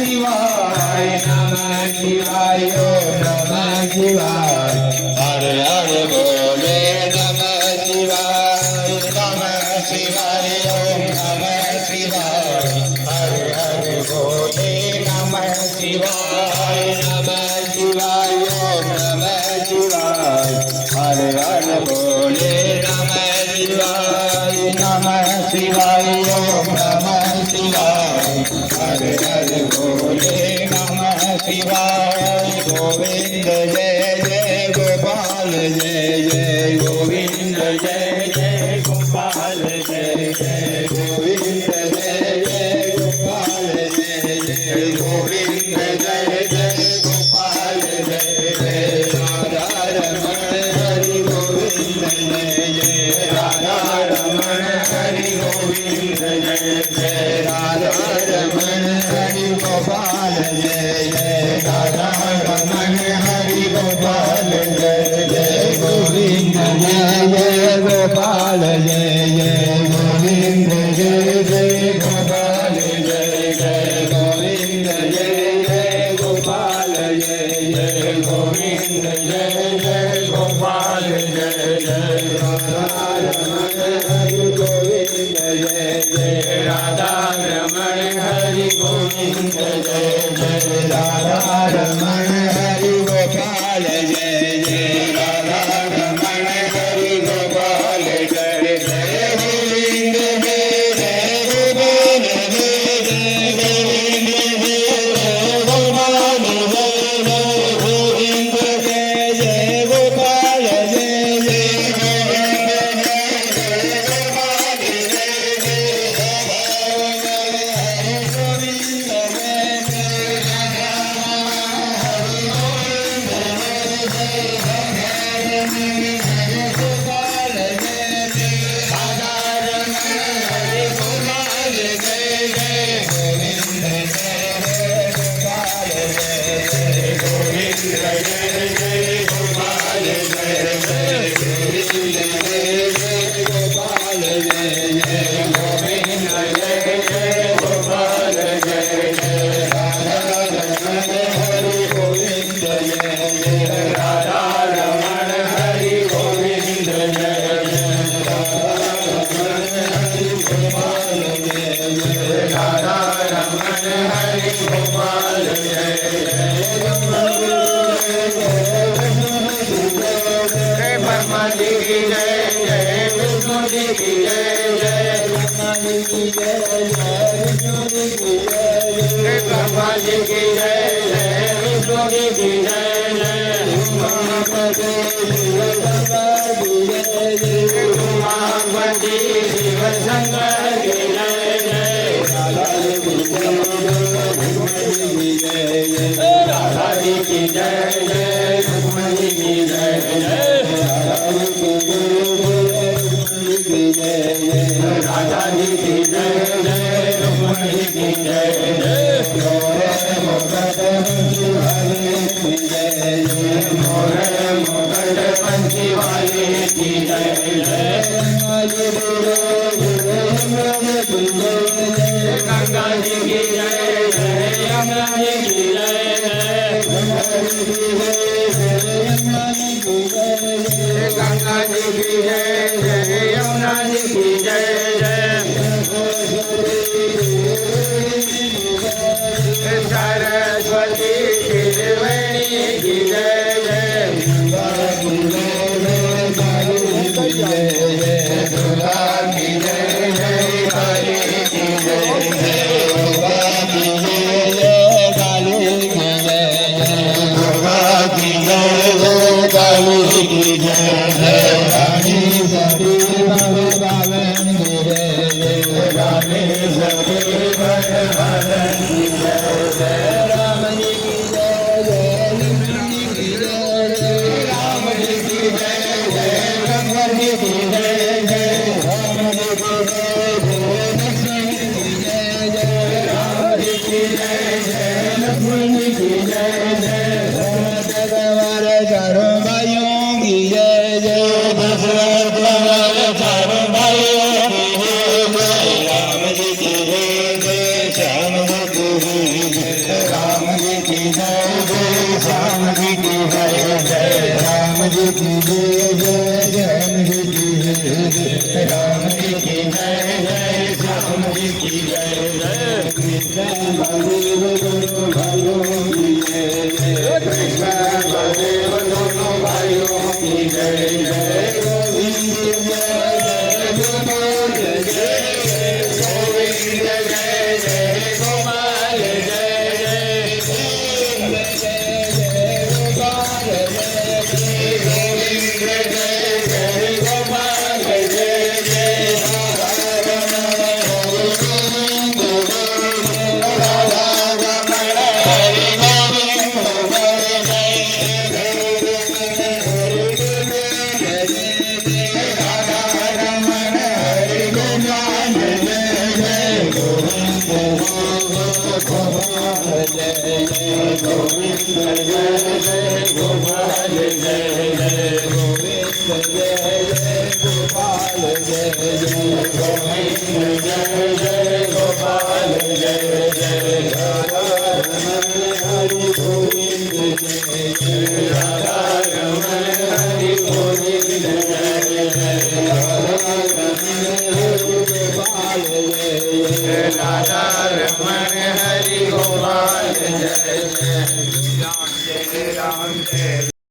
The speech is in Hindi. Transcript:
शिवाय नमः शिवाय ओम नमः शिवाय हर हर बोले नमः शिवाय ओम नमः शिवाय हर हर बोले नमः शिवाय ओम नमः शिवाय हर हर बोले नमः शिवाय ओम नमः शिवाय हर हर बोले नमः शिवाय गोविंद जय जय गोपाल जय जय गोविंद जय जय गोपाल जय जय गोविंद जय जय गोपाल जय जय गोविंद जय जय गोपाल जय जय राधा रमण हरि गोविंद जय जय राधा रमण हरि गोविंद जय जय राधा रमण हरि गोपाल जय जय राधा रमण हरि गोपाल जय जय गोविंद जय जय गोपाल जय जय गोविंद जय जय गोपाल जय जय गोविंद जय जय गोपाल जय जय गोविंद जय जय गोपाल जय जय राधा रमण हरि गोविंद जय जय राधा रमण हरि गोविंद जय जय राधा रमण हरि गोपाल जय जय राधा रमण हरि गोपाल जय जय गोविंद जय जय गोपाल जय जय गोविंद जय जय गोपाल जय जय गोविंद जय जय गोपाल जय जय गोविंद जय जय गोपाल जय कृष्ण बलदेव दोनों भाइयों की जय जय कृष्ण बलदेव दोनों भाइयों की जय जय गोविंद जय जय गोपाल जय जय गोविंद जय जय गोपाल जय जय गोविंद जय जय गोपाल जय जय गोविंद जय जय गोपाल जय जय राधा रमण हरि गोपाल जय जय राम जय राम जय